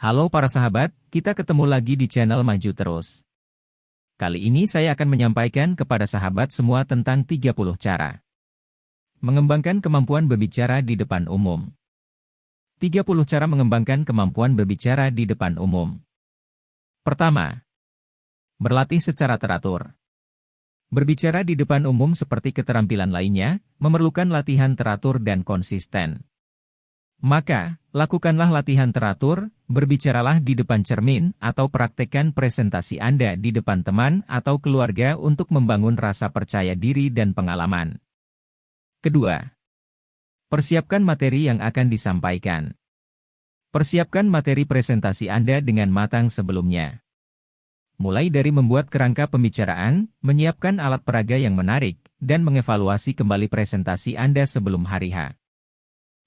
Halo para sahabat, kita ketemu lagi di channel Maju Terus. Kali ini saya akan menyampaikan kepada sahabat semua tentang 30 cara mengembangkan kemampuan berbicara di depan umum. 30 cara mengembangkan kemampuan berbicara di depan umum. Pertama, berlatih secara teratur. Berbicara di depan umum seperti keterampilan lainnya, memerlukan latihan teratur dan konsisten. Maka, lakukanlah latihan teratur, berbicaralah di depan cermin, atau praktekkan presentasi Anda di depan teman atau keluarga untuk membangun rasa percaya diri dan pengalaman. Kedua, persiapkan materi yang akan disampaikan. Persiapkan materi presentasi Anda dengan matang sebelumnya. Mulai dari membuat kerangka pembicaraan, menyiapkan alat peraga yang menarik, dan mengevaluasi kembali presentasi Anda sebelum hari H.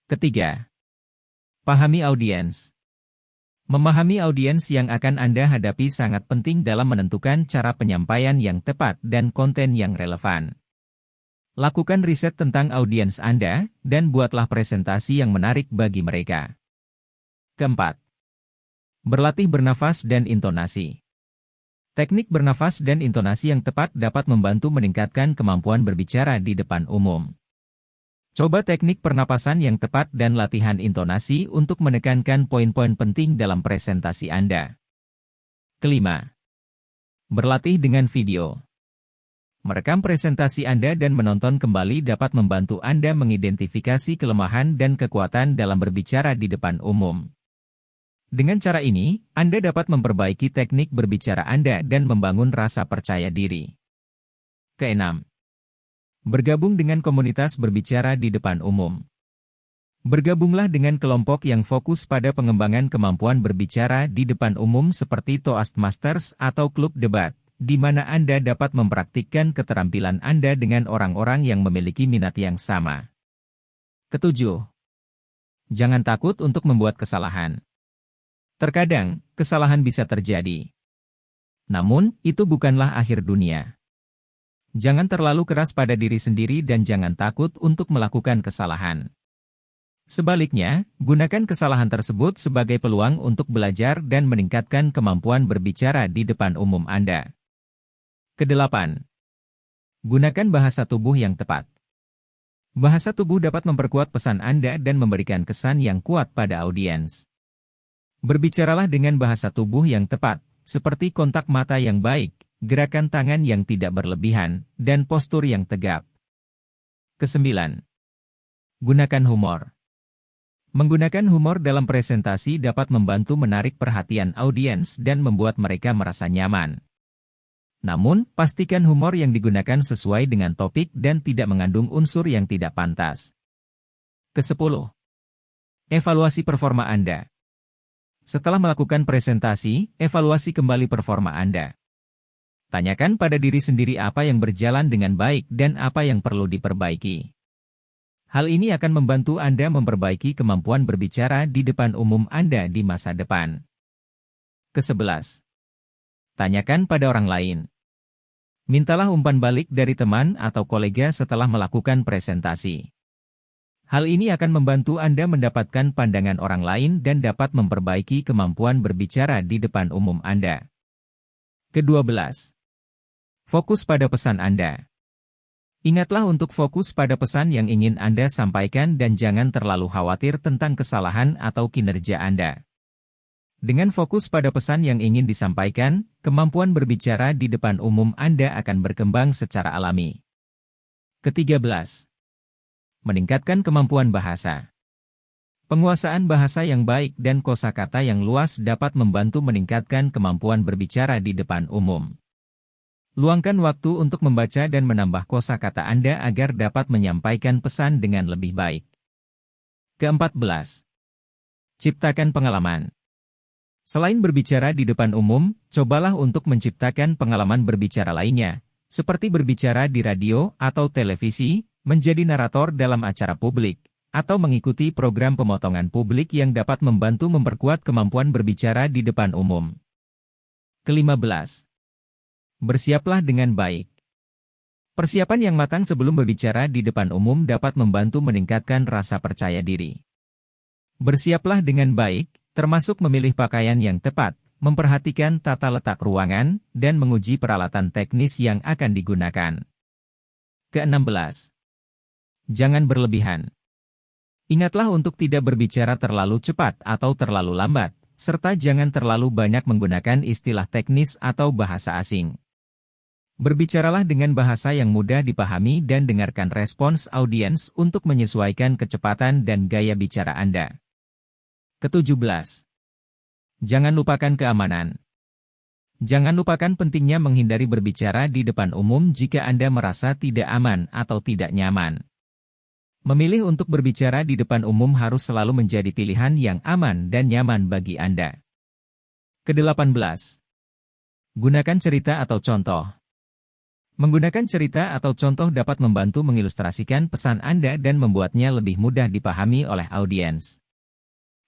Ketiga, pahami audiens. Memahami audiens yang akan Anda hadapi sangat penting dalam menentukan cara penyampaian yang tepat dan konten yang relevan. Lakukan riset tentang audiens Anda, dan buatlah presentasi yang menarik bagi mereka. Keempat, berlatih bernafas dan intonasi. Teknik bernafas dan intonasi yang tepat dapat membantu meningkatkan kemampuan berbicara di depan umum. Coba teknik pernapasan yang tepat dan latihan intonasi untuk menekankan poin-poin penting dalam presentasi Anda. Kelima, berlatih dengan video. Merekam presentasi Anda dan menonton kembali dapat membantu Anda mengidentifikasi kelemahan dan kekuatan dalam berbicara di depan umum. Dengan cara ini, Anda dapat memperbaiki teknik berbicara Anda dan membangun rasa percaya diri. Keenam, bergabung dengan komunitas berbicara di depan umum. Bergabunglah dengan kelompok yang fokus pada pengembangan kemampuan berbicara di depan umum seperti Toastmasters atau klub debat, di mana Anda dapat mempraktikkan keterampilan Anda dengan orang-orang yang memiliki minat yang sama. Ketujuh, jangan takut untuk membuat kesalahan. Terkadang, kesalahan bisa terjadi. Namun, itu bukanlah akhir dunia. Jangan terlalu keras pada diri sendiri dan jangan takut untuk melakukan kesalahan. Sebaliknya, gunakan kesalahan tersebut sebagai peluang untuk belajar dan meningkatkan kemampuan berbicara di depan umum Anda. Kedelapan, gunakan bahasa tubuh yang tepat. Bahasa tubuh dapat memperkuat pesan Anda dan memberikan kesan yang kuat pada audiens. Berbicaralah dengan bahasa tubuh yang tepat, seperti kontak mata yang baik, gerakan tangan yang tidak berlebihan, dan postur yang tegap. Kesembilan, gunakan humor. Menggunakan humor dalam presentasi dapat membantu menarik perhatian audiens dan membuat mereka merasa nyaman. Namun, pastikan humor yang digunakan sesuai dengan topik dan tidak mengandung unsur yang tidak pantas. Kesepuluh, evaluasi performa Anda. Setelah melakukan presentasi, evaluasi kembali performa Anda. Tanyakan pada diri sendiri apa yang berjalan dengan baik dan apa yang perlu diperbaiki. Hal ini akan membantu Anda memperbaiki kemampuan berbicara di depan umum Anda di masa depan. Kesebelas, tanyakan pada orang lain. Mintalah umpan balik dari teman atau kolega setelah melakukan presentasi. Hal ini akan membantu Anda mendapatkan pandangan orang lain dan dapat memperbaiki kemampuan berbicara di depan umum Anda. Ke-12, fokus pada pesan Anda. Ingatlah untuk fokus pada pesan yang ingin Anda sampaikan dan jangan terlalu khawatir tentang kesalahan atau kinerja Anda. Dengan fokus pada pesan yang ingin disampaikan, kemampuan berbicara di depan umum Anda akan berkembang secara alami. Ke-13, meningkatkan kemampuan bahasa. Penguasaan bahasa yang baik dan kosakata yang luas dapat membantu meningkatkan kemampuan berbicara di depan umum. Luangkan waktu untuk membaca dan menambah kosakata Anda agar dapat menyampaikan pesan dengan lebih baik. Ke-14, ciptakan pengalaman. Selain berbicara di depan umum, cobalah untuk menciptakan pengalaman berbicara lainnya, seperti berbicara di radio atau televisi, menjadi narator dalam acara publik, atau mengikuti program pemotongan publik yang dapat membantu memperkuat kemampuan berbicara di depan umum. Ke-15, bersiaplah dengan baik. Persiapan yang matang sebelum berbicara di depan umum dapat membantu meningkatkan rasa percaya diri. Bersiaplah dengan baik, termasuk memilih pakaian yang tepat, memperhatikan tata letak ruangan, dan menguji peralatan teknis yang akan digunakan. Ke-16. Jangan berlebihan. Ingatlah untuk tidak berbicara terlalu cepat atau terlalu lambat, serta jangan terlalu banyak menggunakan istilah teknis atau bahasa asing. Berbicaralah dengan bahasa yang mudah dipahami dan dengarkan respons audiens untuk menyesuaikan kecepatan dan gaya bicara Anda. Ke-17. Jangan lupakan keamanan. Jangan lupakan pentingnya menghindari berbicara di depan umum jika Anda merasa tidak aman atau tidak nyaman. Memilih untuk berbicara di depan umum harus selalu menjadi pilihan yang aman dan nyaman bagi Anda. Ke-18. Gunakan cerita atau contoh. Menggunakan cerita atau contoh dapat membantu mengilustrasikan pesan Anda dan membuatnya lebih mudah dipahami oleh audiens.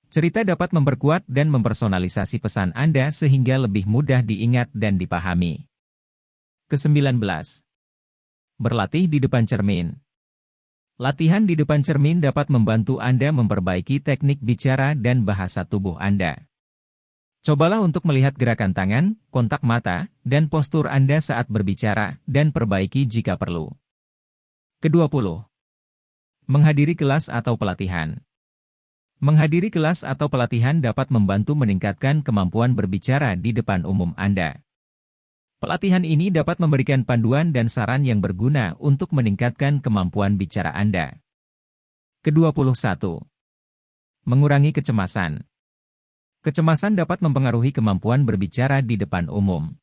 Cerita dapat memperkuat dan mempersonalisasi pesan Anda sehingga lebih mudah diingat dan dipahami. Ke-19. Berlatih di depan cermin. Latihan di depan cermin dapat membantu Anda memperbaiki teknik bicara dan bahasa tubuh Anda. Cobalah untuk melihat gerakan tangan, kontak mata, dan postur Anda saat berbicara, dan perbaiki jika perlu. Ke-20. Menghadiri kelas atau pelatihan. Menghadiri kelas atau pelatihan dapat membantu meningkatkan kemampuan berbicara di depan umum Anda. Pelatihan ini dapat memberikan panduan dan saran yang berguna untuk meningkatkan kemampuan bicara Anda. Ke-21. Mengurangi kecemasan. Kecemasan dapat mempengaruhi kemampuan berbicara di depan umum.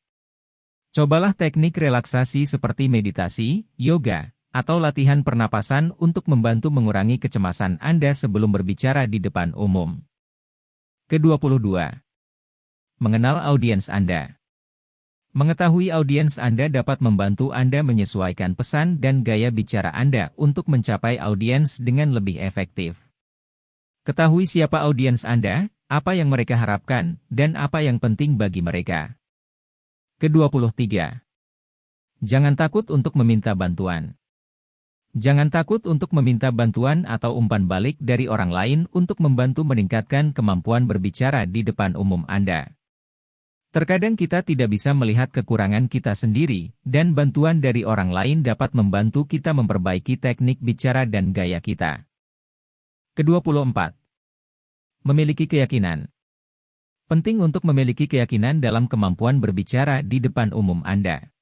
Cobalah teknik relaksasi seperti meditasi, yoga, atau latihan pernapasan untuk membantu mengurangi kecemasan Anda sebelum berbicara di depan umum. Ke-22. Mengenal audiens Anda. Mengetahui audiens Anda dapat membantu Anda menyesuaikan pesan dan gaya bicara Anda untuk mencapai audiens dengan lebih efektif. Ketahui siapa audiens Anda, apa yang mereka harapkan, dan apa yang penting bagi mereka. Ke-23. Jangan takut untuk meminta bantuan. Jangan takut untuk meminta bantuan atau umpan balik dari orang lain untuk membantu meningkatkan kemampuan berbicara di depan umum Anda. Terkadang kita tidak bisa melihat kekurangan kita sendiri, dan bantuan dari orang lain dapat membantu kita memperbaiki teknik bicara dan gaya kita. Ke-24. Memiliki keyakinan. Penting untuk memiliki keyakinan dalam kemampuan berbicara di depan umum Anda.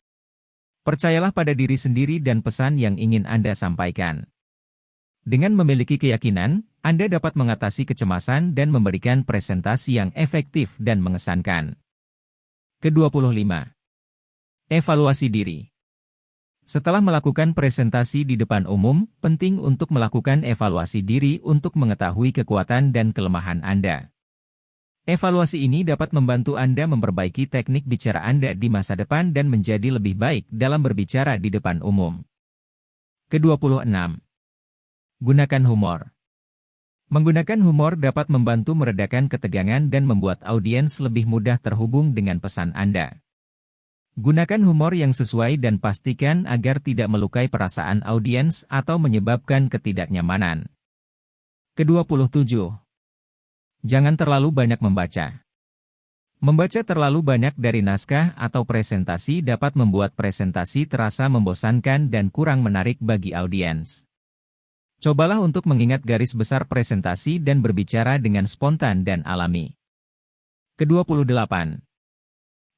Percayalah pada diri sendiri dan pesan yang ingin Anda sampaikan. Dengan memiliki keyakinan, Anda dapat mengatasi kecemasan dan memberikan presentasi yang efektif dan mengesankan. Ke-25. Evaluasi diri. Setelah melakukan presentasi di depan umum, penting untuk melakukan evaluasi diri untuk mengetahui kekuatan dan kelemahan Anda. Evaluasi ini dapat membantu Anda memperbaiki teknik bicara Anda di masa depan dan menjadi lebih baik dalam berbicara di depan umum. Ke-26. Gunakan humor. Menggunakan humor dapat membantu meredakan ketegangan dan membuat audiens lebih mudah terhubung dengan pesan Anda. Gunakan humor yang sesuai dan pastikan agar tidak melukai perasaan audiens atau menyebabkan ketidaknyamanan. Ke-27. Jangan terlalu banyak membaca. Membaca terlalu banyak dari naskah atau presentasi dapat membuat presentasi terasa membosankan dan kurang menarik bagi audiens. Cobalah untuk mengingat garis besar presentasi dan berbicara dengan spontan dan alami. Ke-28.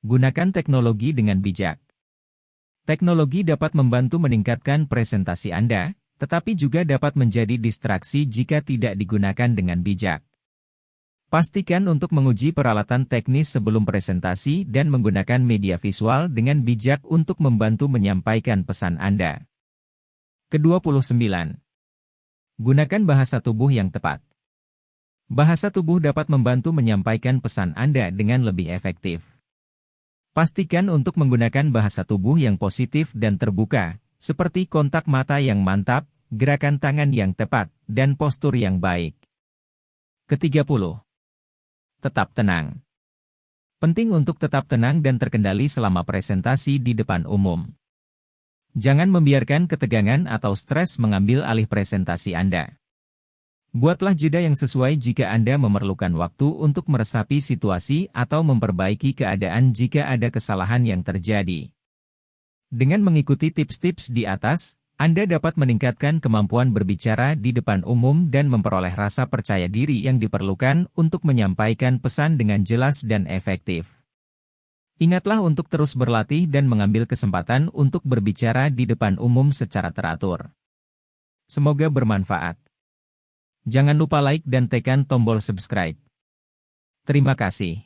Gunakan teknologi dengan bijak. Teknologi dapat membantu meningkatkan presentasi Anda, tetapi juga dapat menjadi distraksi jika tidak digunakan dengan bijak. Pastikan untuk menguji peralatan teknis sebelum presentasi dan menggunakan media visual dengan bijak untuk membantu menyampaikan pesan Anda. Ke-29. Gunakan bahasa tubuh yang tepat. Bahasa tubuh dapat membantu menyampaikan pesan Anda dengan lebih efektif. Pastikan untuk menggunakan bahasa tubuh yang positif dan terbuka, seperti kontak mata yang mantap, gerakan tangan yang tepat, dan postur yang baik. Ke-30. Tetap tenang. Penting untuk tetap tenang dan terkendali selama presentasi di depan umum. Jangan membiarkan ketegangan atau stres mengambil alih presentasi Anda. Buatlah jeda yang sesuai jika Anda memerlukan waktu untuk meresapi situasi atau memperbaiki keadaan jika ada kesalahan yang terjadi. Dengan mengikuti tips-tips di atas, Anda dapat meningkatkan kemampuan berbicara di depan umum dan memperoleh rasa percaya diri yang diperlukan untuk menyampaikan pesan dengan jelas dan efektif. Ingatlah untuk terus berlatih dan mengambil kesempatan untuk berbicara di depan umum secara teratur. Semoga bermanfaat. Jangan lupa like dan tekan tombol subscribe. Terima kasih.